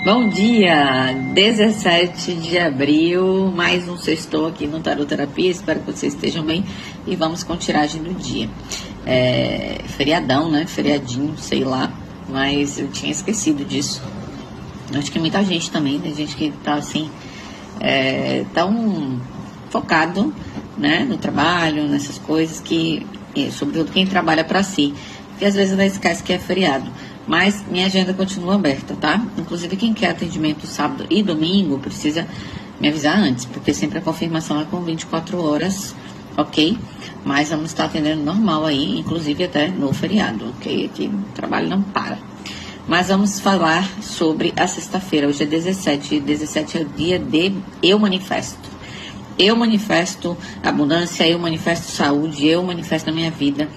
Bom dia, 17 de abril, mais um sextou aqui no Tarot Terapia, espero que vocês estejam bem e vamos com tiragem do dia. Feriadão, né, feriadinho, sei lá, mas eu tinha esquecido disso. Acho que muita gente também, tem gente que tá assim, tão focado, né, no trabalho, nessas coisas que, sobretudo quem trabalha para si, que às vezes ainda esquece que é feriado. Mas minha agenda continua aberta, tá? Inclusive quem quer atendimento sábado e domingo precisa me avisar antes, porque sempre a confirmação é com 24 horas, ok? Mas vamos estar atendendo normal aí, inclusive até no feriado, ok? Aqui o trabalho não para. Mas vamos falar sobre a sexta-feira, hoje é 17, 17 é o dia de Eu Manifesto. Eu manifesto abundância, eu manifesto saúde, eu manifesto a minha vida.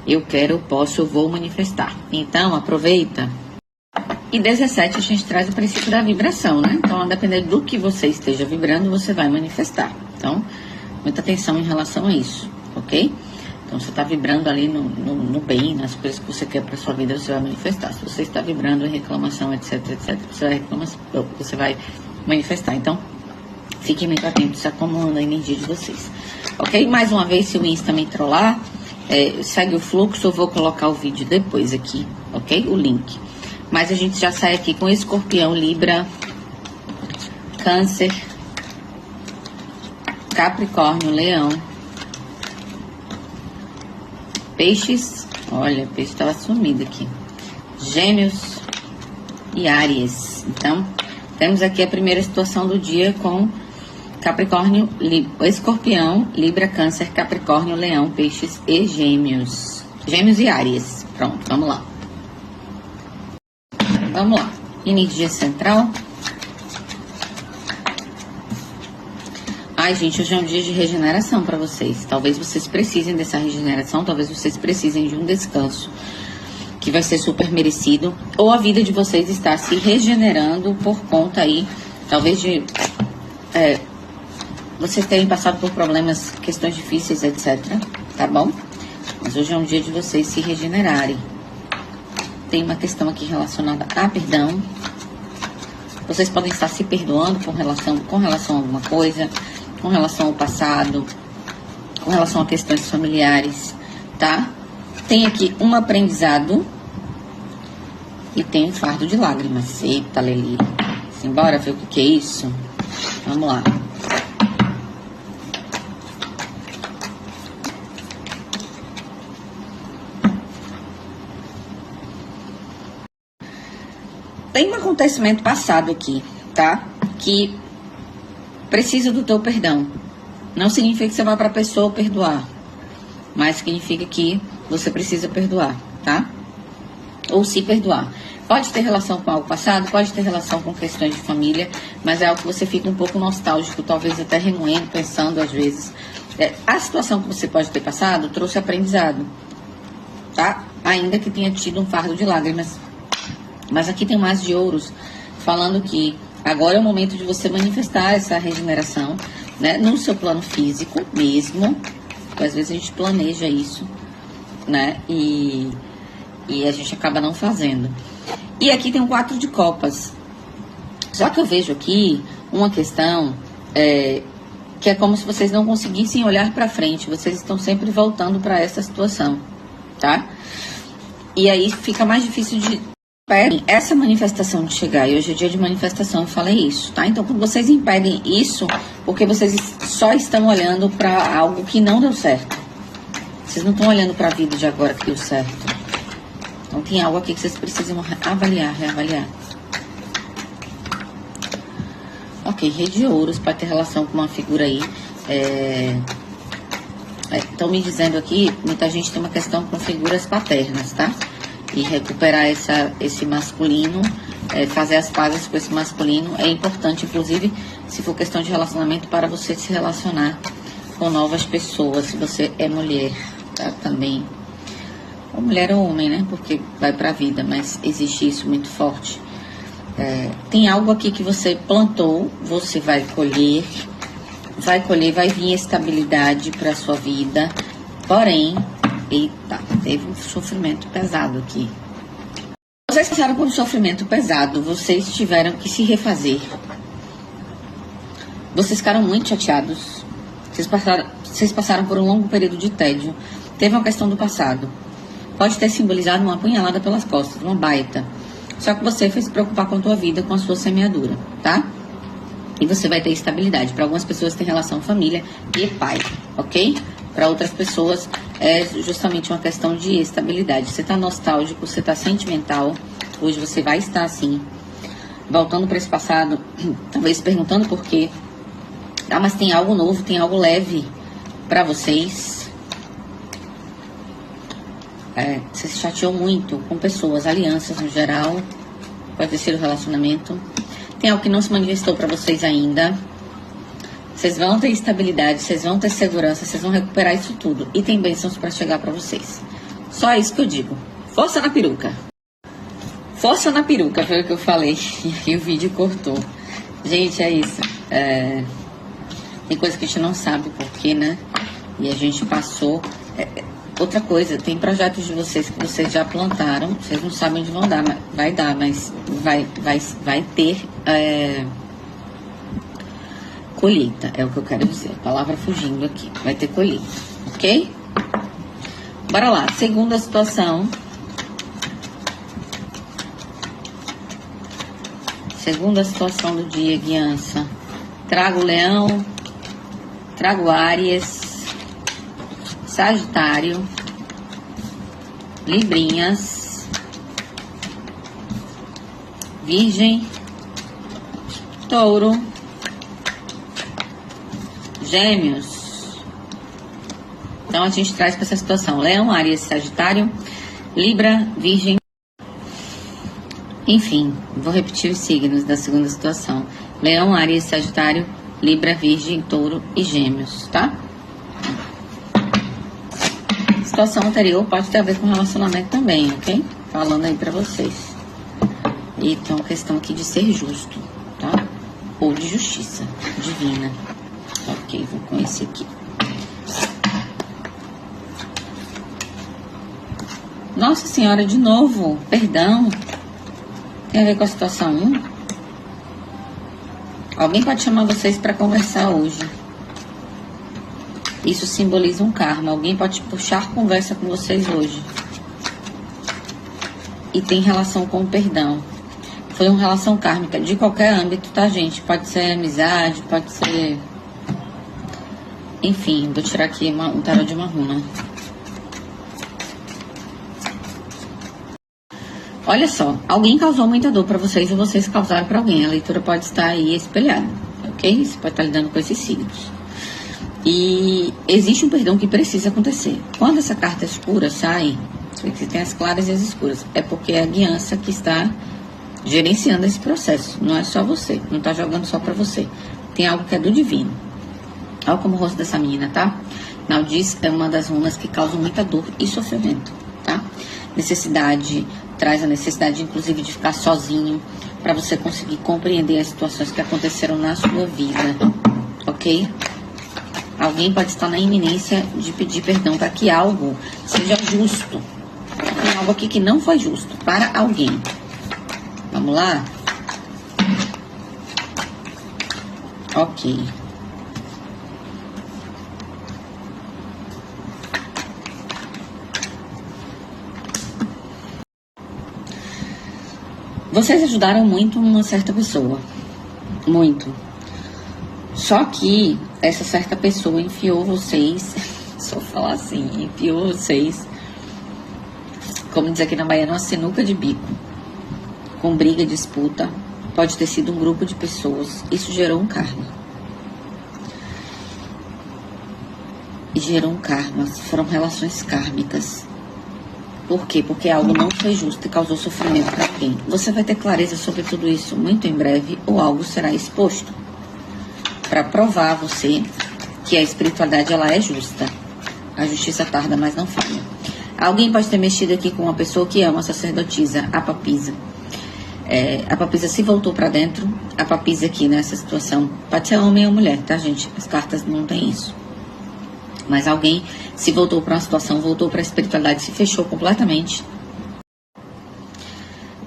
Eu quero, eu posso, eu vou manifestar. Então, aproveita. E 17 a gente traz o princípio da vibração, né? Então, a depender do que você esteja vibrando, você vai manifestar. Então, muita atenção em relação a isso, ok? Então, você está vibrando ali no bem, nas coisas que você quer para sua vida, você vai manifestar. Se você está vibrando em reclamação, etc, você vai manifestar. Então, fiquem muito atentos a como anda a energia de vocês, ok? Mais uma vez, se o Insta me trollar, segue o fluxo, eu vou colocar o vídeo depois aqui, ok? O link. Mas a gente já sai aqui com Escorpião, Libra, Câncer, Capricórnio, Leão, Peixes, olha, Peixe estava sumido aqui, Gêmeos e Áries. Então, temos aqui a primeira situação do dia com Capricórnio, Escorpião, Libra, Câncer, Capricórnio, Leão, Peixes e Gêmeos. Gêmeos e Áries. Pronto, vamos lá. Vamos lá. Energia central. Ai, gente, hoje é um dia de regeneração para vocês. Talvez vocês precisem dessa regeneração, talvez vocês precisem de um descanso, que vai ser super merecido. Ou a vida de vocês está se regenerando por conta aí, talvez de... vocês terem passado por problemas, questões difíceis, etc. Tá bom? Mas hoje é um dia de vocês se regenerarem. Tem uma questão aqui relacionada a perdão. Vocês podem estar se perdoando com relação a alguma coisa, com relação ao passado, com relação a questões familiares, tá? Tem aqui um aprendizado e tem um fardo de lágrimas. Eita, Leli. Simbora ver o que é isso? Vamos lá. Tem um acontecimento passado aqui, tá? Que precisa do teu perdão. Não significa que você vai pra pessoa perdoar, mas significa que você precisa perdoar, tá? Ou se perdoar. Pode ter relação com algo passado, pode ter relação com questões de família, mas é algo que você fica um pouco nostálgico, talvez até remoendo, pensando às vezes. A situação que você pode ter passado trouxe aprendizado, tá? Ainda que tenha tido um fardo de lágrimas. Mas aqui tem mais de ouros, falando que agora é o momento de você manifestar essa regeneração, né? No seu plano físico mesmo, porque às vezes a gente planeja isso, né? E a gente acaba não fazendo. E aqui tem um 4 de copas. Só que eu vejo aqui uma questão que é como se vocês não conseguissem olhar para frente. Vocês estão sempre voltando para essa situação, tá? E aí fica mais difícil de essa manifestação de chegar. E hoje é dia de manifestação, eu falei isso, tá? Então, quando vocês impedem isso, porque vocês só estão olhando para algo que não deu certo. Vocês não estão olhando para a vida de agora que deu certo. Então, tem algo aqui que vocês precisam avaliar, reavaliar. Ok, Rei de Ouros, pode ter relação com uma figura aí. Estão me dizendo aqui, muita gente tem uma questão com figuras paternas, tá? E recuperar esse masculino, fazer as pazes com esse masculino é importante, inclusive, se for questão de relacionamento, para você se relacionar com novas pessoas, se você é mulher, tá? Também. Ou mulher ou homem, né? Porque vai pra vida, mas existe isso muito forte. Tem algo aqui que você plantou, você vai colher, vai vir estabilidade para sua vida, porém, eita, teve um sofrimento pesado aqui. Vocês passaram por um sofrimento pesado, vocês tiveram que se refazer. Vocês ficaram muito chateados. Vocês passaram por um longo período de tédio. Teve uma questão do passado. Pode ter simbolizado uma apunhalada pelas costas, uma baita. Só que você foi se preocupar com a tua vida, com a sua semeadura, tá? E você vai ter estabilidade. Para algumas pessoas tem relação família e pai, ok? Para outras pessoas é justamente uma questão de estabilidade. Você tá nostálgico, você tá sentimental. Hoje você vai estar assim, voltando para esse passado, talvez perguntando por quê. Ah, mas tem algo novo, tem algo leve para vocês. Você se chateou muito com pessoas, alianças no geral. Pode ter sido relacionamento. Tem algo que não se manifestou para vocês ainda. Vocês vão ter estabilidade, vocês vão ter segurança, vocês vão recuperar isso tudo. E tem bênçãos para chegar para vocês. Só isso que eu digo. Força na peruca. Força na peruca, foi o que eu falei. E o vídeo cortou. Gente, é isso. Tem coisa que a gente não sabe o porquê, né? E a gente passou. Outra coisa, tem projetos de vocês que vocês já plantaram. Vocês não sabem onde vão dar, mas vai dar, mas vai ter colheita. É o que eu quero dizer. A palavra fugindo aqui. Vai ter colheita, ok? Bora lá. Segunda situação. Segunda situação do dia, guiança. Trago Leão, trago Áries, Sagitário, Librinhas, Virgem, Touro, Gêmeos. Então a gente traz para essa situação Leão, Áries, Sagitário, Libra, Virgem. Enfim, vou repetir os signos da segunda situação. Leão, Áries, Sagitário, Libra, Virgem, Touro e Gêmeos, tá? A situação anterior pode ter a ver com relacionamento também, ok? Falando aí pra vocês. E tem uma questão aqui de ser justo, tá? Ou de justiça divina. Ok, vou com esse aqui. Nossa Senhora, de novo, perdão. Tem a ver com a situação 1? Alguém pode chamar vocês para conversar hoje. Isso simboliza um karma. Alguém pode puxar conversa com vocês hoje. E tem relação com o perdão. Foi uma relação kármica de qualquer âmbito, tá, gente? Pode ser amizade, pode ser... Enfim, vou tirar aqui um tarô de uma runa. Olha só, alguém causou muita dor para vocês ou vocês causaram para alguém. A leitura pode estar aí espelhada, ok? Você pode estar lidando com esses signos. E existe um perdão que precisa acontecer. Quando essa carta escura sai, você tem as claras e as escuras, é porque é a guiança que está gerenciando esse processo. Não é só você, não está jogando só para você. Tem algo que é do divino. Olha como o rosto dessa menina, tá? Naldis é uma das runas que causam muita dor e sofrimento, tá? Necessidade... Traz a necessidade, inclusive, de ficar sozinho para você conseguir compreender as situações que aconteceram na sua vida, ok? Alguém pode estar na iminência de pedir perdão para que algo seja justo. Tem algo aqui que não foi justo para alguém. Vamos lá? Ok. Vocês ajudaram muito uma certa pessoa. Muito. Só que essa certa pessoa enfiou vocês, só falar assim, enfiou vocês, como diz aqui na Bahia, numa sinuca de bico. Com briga, disputa. Pode ter sido um grupo de pessoas. Isso gerou um karma. E gerou um karma. Foram relações kármicas. Por quê? Porque algo não foi justo e causou sofrimento para alguém. Você vai ter clareza sobre tudo isso muito em breve, ou algo será exposto para provar a você que a espiritualidade ela é justa. A justiça tarda, mas não falha. Alguém pode ter mexido aqui com uma pessoa que é uma sacerdotisa, a papisa. A papisa se voltou para dentro. A papisa aqui nessa situação pode ser homem ou mulher, tá, gente? As cartas não tem isso. Mas alguém se voltou para uma situação, voltou para a espiritualidade, se fechou completamente.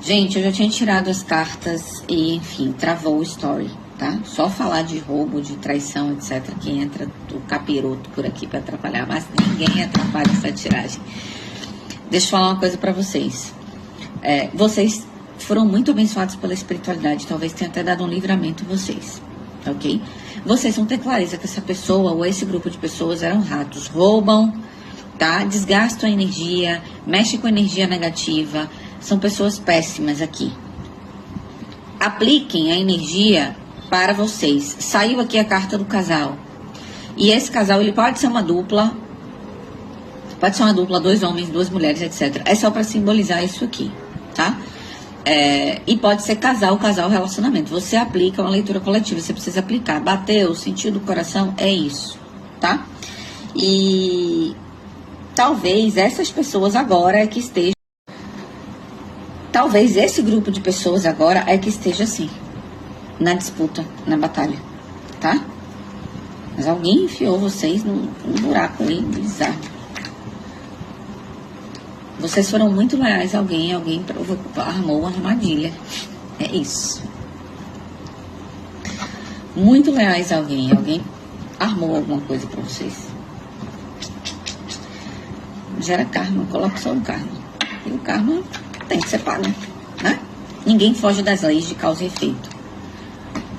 Gente, eu já tinha tirado as cartas e, enfim, travou o story, tá? Só falar de roubo, de traição, etc. Que entra o capiroto por aqui pra atrapalhar, mas ninguém atrapalha essa tiragem. Deixa eu falar uma coisa pra vocês. Vocês foram muito abençoados pela espiritualidade, talvez tenha até dado um livramento a vocês, ok? Vocês vão ter clareza que essa pessoa ou esse grupo de pessoas eram ratos, roubam, tá? Desgastam a energia, mexem com energia negativa, são pessoas péssimas aqui. Apliquem a energia para vocês. Saiu aqui a carta do casal. E esse casal, ele pode ser uma dupla. Pode ser uma dupla, 2 homens, 2 mulheres, etc. É só para simbolizar isso aqui, tá? E pode ser casal, relacionamento. Você aplica uma leitura coletiva, você precisa aplicar. Bateu, sentiu do coração, é isso, tá? E talvez essas pessoas agora é que estejam. Talvez esse grupo de pessoas agora é que esteja assim, na disputa, na batalha, tá? Mas alguém enfiou vocês num buraco aí bizarro. Vocês foram muito leais a alguém armou uma armadilha. É isso. Muito leais a alguém armou alguma coisa pra vocês. Gera karma, coloca só o karma. E o karma tem que ser pago, né? Ninguém foge das leis de causa e efeito.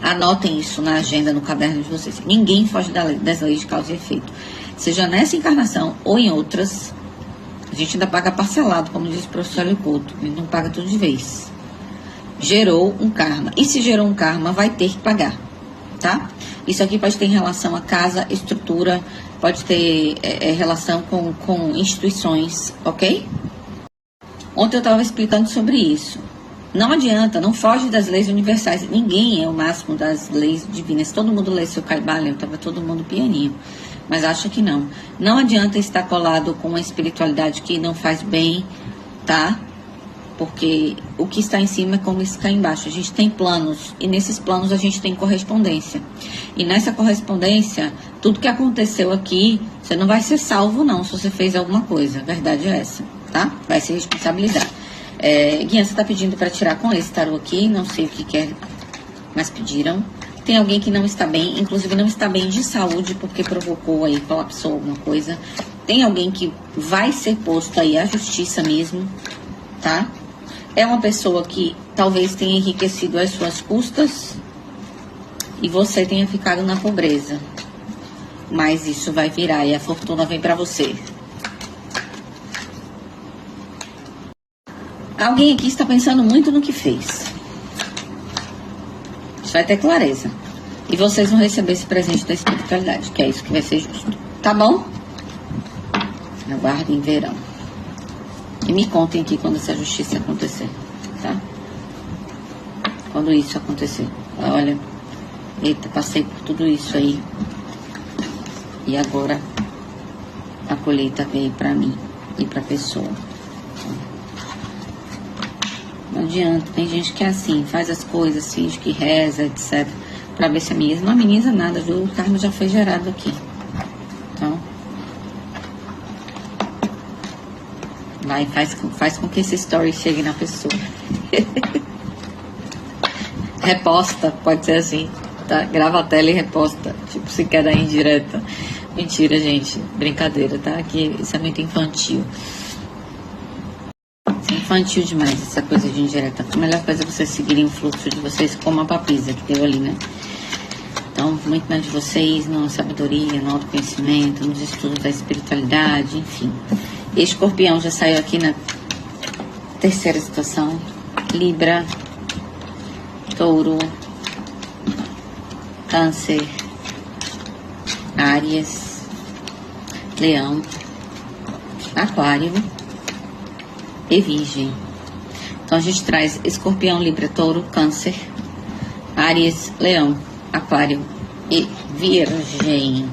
Anotem isso na agenda, no caderno de vocês. Ninguém foge das leis de causa e efeito. Seja nessa encarnação ou em outras, a gente ainda paga parcelado, como diz o professor Leopoldo. A gente não paga tudo de vez. Gerou um karma. E se gerou um karma, vai ter que pagar, tá? Isso aqui pode ter relação a casa, estrutura, pode ter relação com instituições, ok? Ontem eu estava explicando sobre isso. Não adianta, não foge das leis universais. Ninguém é o máximo das leis divinas. Todo mundo lê seu Kybalion, estava todo mundo pianinho. Mas acha que não. Não adianta estar colado com uma espiritualidade que não faz bem, tá? Porque o que está em cima é como isso está embaixo. A gente tem planos, e nesses planos a gente tem correspondência. E nessa correspondência, tudo que aconteceu aqui, você não vai ser salvo não, se você fez alguma coisa. A verdade é essa, tá? Vai se responsabilizar. Guian, você está pedindo para tirar com esse tarô aqui, não sei o que quer, mas pediram. Tem alguém que não está bem, inclusive não está bem de saúde, porque provocou aí, colapsou alguma coisa. Tem alguém que vai ser posto aí à justiça mesmo, tá? É uma pessoa que talvez tenha enriquecido às suas custas e você tenha ficado na pobreza. Mas isso vai virar e a fortuna vem para você. Alguém aqui está pensando muito no que fez. Vai ter clareza. E vocês vão receber esse presente da espiritualidade, que é isso que vai ser justo. Tá bom? Aguardem verão. E me contem aqui quando essa justiça acontecer, tá? Quando isso acontecer. Olha, eita, passei por tudo isso aí. E agora a colheita veio pra mim e pra pessoa. Não adianta, tem gente que é assim, faz as coisas, finge que reza, etc. Pra ver se ameniza. Não ameniza nada, o karma já foi gerado aqui. Então, vai, faz com que esse story chegue na pessoa. Reposta, pode ser assim, tá? Grava a tela e reposta. Tipo, se quer dar indireta. Mentira, gente. Brincadeira, tá? Aqui, isso é muito infantil. Infantil demais essa coisa de indireta. A melhor coisa é vocês seguirem o fluxo de vocês, como a papisa que deu ali, né? Então, muito mais de vocês na sabedoria, no autoconhecimento, nos estudos da espiritualidade, enfim. Escorpião já saiu aqui na terceira situação. Libra, Touro, Câncer, Áries, Leão, Aquário e Virgem. Então a gente traz Escorpião, Libra, Touro, Câncer, Áries, Leão, Aquário e Virgem.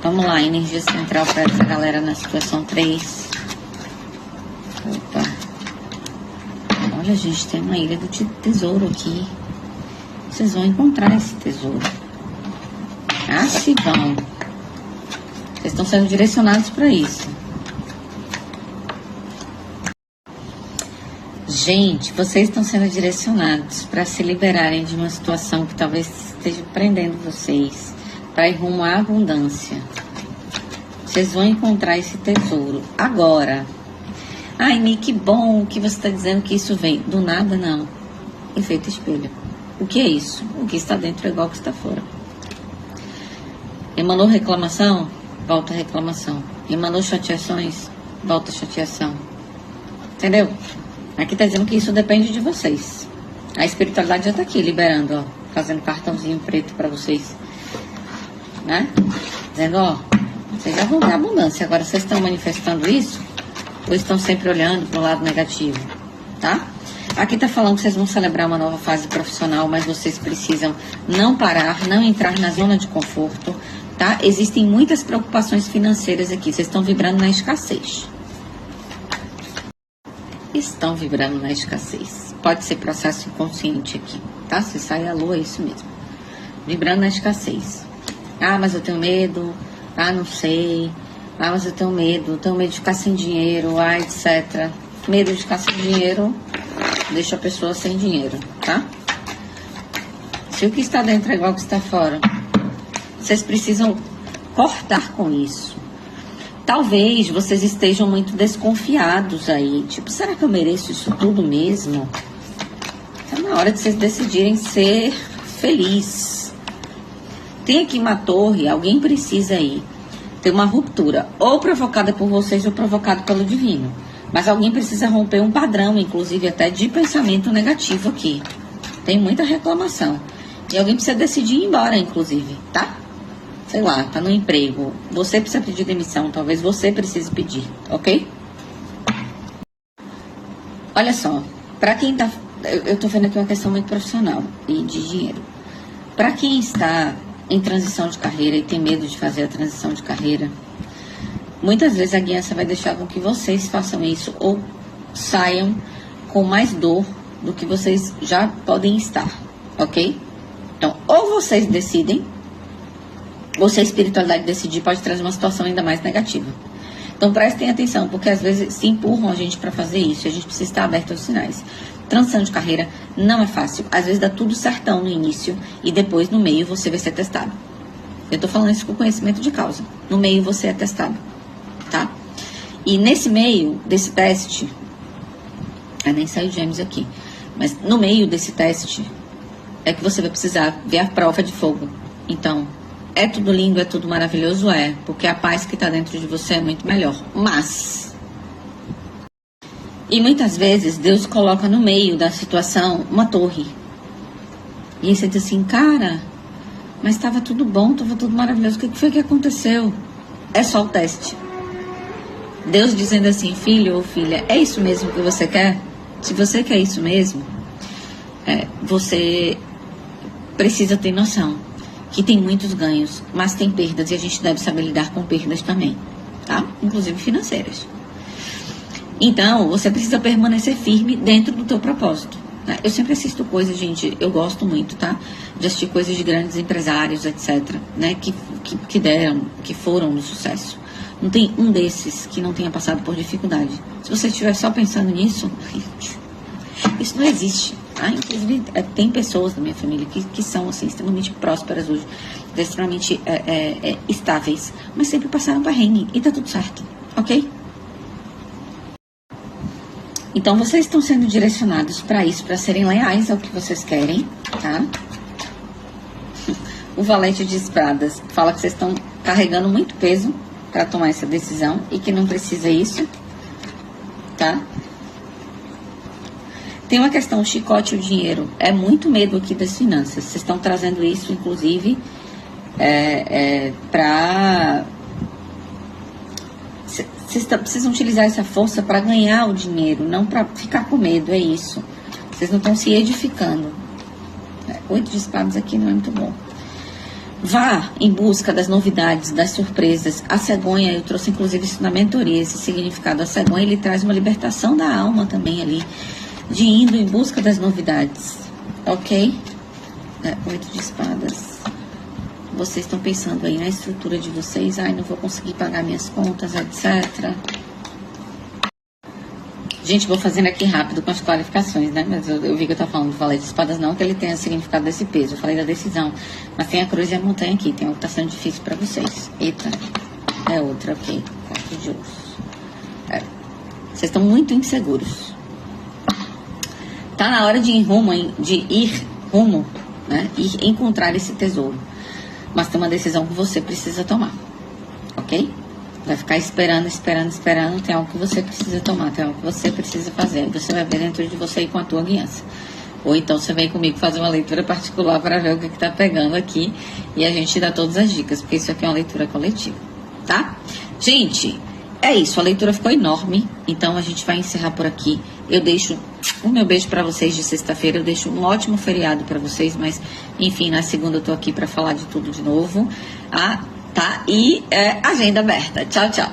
Vamos lá, energia central para essa galera na situação 3. Opa. Olha, gente, tem uma ilha do tesouro aqui. Vocês vão encontrar esse tesouro. Ah, se vão. Vocês estão sendo direcionados para isso. Gente, vocês estão sendo direcionados para se liberarem de uma situação que talvez esteja prendendo vocês, para ir rumo à abundância. Vocês vão encontrar esse tesouro agora. Ai, Mi, que bom que você está dizendo que isso vem. Do nada, não. Efeito espelho. O que é isso? O que está dentro é igual ao que está fora. Emanou reclamação? Volta reclamação. Emanou chateações? Volta chateação. Entendeu? Aqui está dizendo que isso depende de vocês. A espiritualidade já está aqui, liberando, ó. Fazendo cartãozinho preto para vocês. Né? Dizendo, ó, vocês já vão ter abundância. Agora, vocês estão manifestando isso? Ou estão sempre olhando para o lado negativo? Tá? Aqui está falando que vocês vão celebrar uma nova fase profissional, mas vocês precisam não parar, não entrar na zona de conforto, tá? Existem muitas preocupações financeiras aqui. Vocês estão vibrando na escassez. Estão vibrando na escassez. Pode ser processo inconsciente aqui, tá? Se sai a lua, é isso mesmo. Vibrando na escassez. Ah, mas eu tenho medo. Ah, não sei. Ah, mas eu tenho medo de ficar sem dinheiro, ah, etc. Medo de ficar sem dinheiro deixa a pessoa sem dinheiro, tá? Se o que está dentro é igual ao que está fora, vocês precisam cortar com isso. Talvez vocês estejam muito desconfiados aí. Tipo, será que eu mereço isso tudo mesmo? Tá na hora de vocês decidirem ser feliz. Tem aqui uma torre, alguém precisa aí ter uma ruptura, ou provocada por vocês ou provocada pelo divino. Mas alguém precisa romper um padrão, inclusive até de pensamento negativo aqui. Tem muita reclamação. E alguém precisa decidir ir embora, inclusive, tá? Sei lá, tá no emprego. Você precisa pedir demissão, talvez você precise pedir, ok? Olha só, pra quem tá... Eu tô vendo aqui uma questão muito profissional e de dinheiro. Pra quem está em transição de carreira e tem medo de fazer a transição de carreira, muitas vezes a guiança vai deixar com que vocês façam isso ou saiam com mais dor do que vocês já podem estar, ok? Então, ou vocês decidem, ou se a espiritualidade decidir, pode trazer uma situação ainda mais negativa. Então, prestem atenção, porque às vezes se empurram a gente para fazer isso e a gente precisa estar aberto aos sinais. Transição de carreira não é fácil. Às vezes dá tudo certão no início e depois, no meio, você vai ser testado. Eu tô falando isso com conhecimento de causa. No meio, você é testado, tá? E nesse meio desse teste... nem saiu Gêmeos aqui. Mas no meio desse teste é que você vai precisar ver a prova de fogo. Então... é tudo lindo, é tudo maravilhoso, porque a paz que está dentro de você é muito melhor. Mas, e muitas vezes Deus coloca no meio da situação uma torre. E aí você diz assim, cara, mas estava tudo bom, estava tudo maravilhoso, o que foi que aconteceu? É só o teste. Deus dizendo assim, filho ou filha, é isso mesmo que você quer? Se você quer isso mesmo, você precisa ter noção que tem muitos ganhos, mas tem perdas e a gente deve saber lidar com perdas também, tá? Inclusive financeiras. Então, você precisa permanecer firme dentro do teu propósito, né? Eu sempre assisto coisas, gente, eu gosto muito, tá? De assistir coisas de grandes empresários, etc, né? Que foram no sucesso. Não tem um desses que não tenha passado por dificuldade. Se você estiver só pensando nisso, isso não existe. Inclusive, tem pessoas da minha família que são assim, extremamente prósperas hoje, extremamente estáveis, mas sempre passaram perrengue e tá tudo certo, ok? Então, vocês estão sendo direcionados para isso, para serem leais ao que vocês querem, tá? O Valete de Espadas fala que vocês estão carregando muito peso para tomar essa decisão e que não precisa isso, tá? Tem uma questão, o chicote e o dinheiro. É muito medo aqui das finanças. Vocês estão trazendo isso, inclusive, para... Vocês precisam utilizar essa força para ganhar o dinheiro, não para ficar com medo, é isso. Vocês não estão se edificando. 8 de espadas aqui não é muito bom. Vá em busca das novidades, das surpresas. A cegonha, eu trouxe inclusive isso na mentoria, esse significado. A cegonha, ele traz uma libertação da alma também ali, de indo em busca das novidades, ok? 8 de espadas. Vocês estão pensando aí na estrutura de vocês, não vou conseguir pagar minhas contas, etc. Gente, vou fazendo aqui rápido com as qualificações, né? Mas eu vi que eu tô falando do valete de espadas, não que ele tenha significado desse peso. Eu falei da decisão. Mas tem a cruz e a montanha aqui. Tem uma que tá sendo difícil pra vocês. Eita. É outra, ok. 4 de ouros. Vocês estão muito inseguros. Tá na hora de ir rumo, né? Ir encontrar esse tesouro. Mas tem uma decisão que você precisa tomar. Ok? Vai ficar esperando. Tem algo que você precisa tomar, tem algo que você precisa fazer. Você vai ver dentro de você e com a tua guiança. Ou então você vem comigo fazer uma leitura particular para ver o que tá pegando aqui. E a gente dá todas as dicas, porque isso aqui é uma leitura coletiva, tá? Gente, é isso. A leitura ficou enorme. Então a gente vai encerrar por aqui. Eu deixo o meu beijo para vocês de sexta-feira. Eu deixo um ótimo feriado para vocês. Mas, enfim, na segunda eu tô aqui para falar de tudo de novo. Tá? E agenda aberta. Tchau, tchau.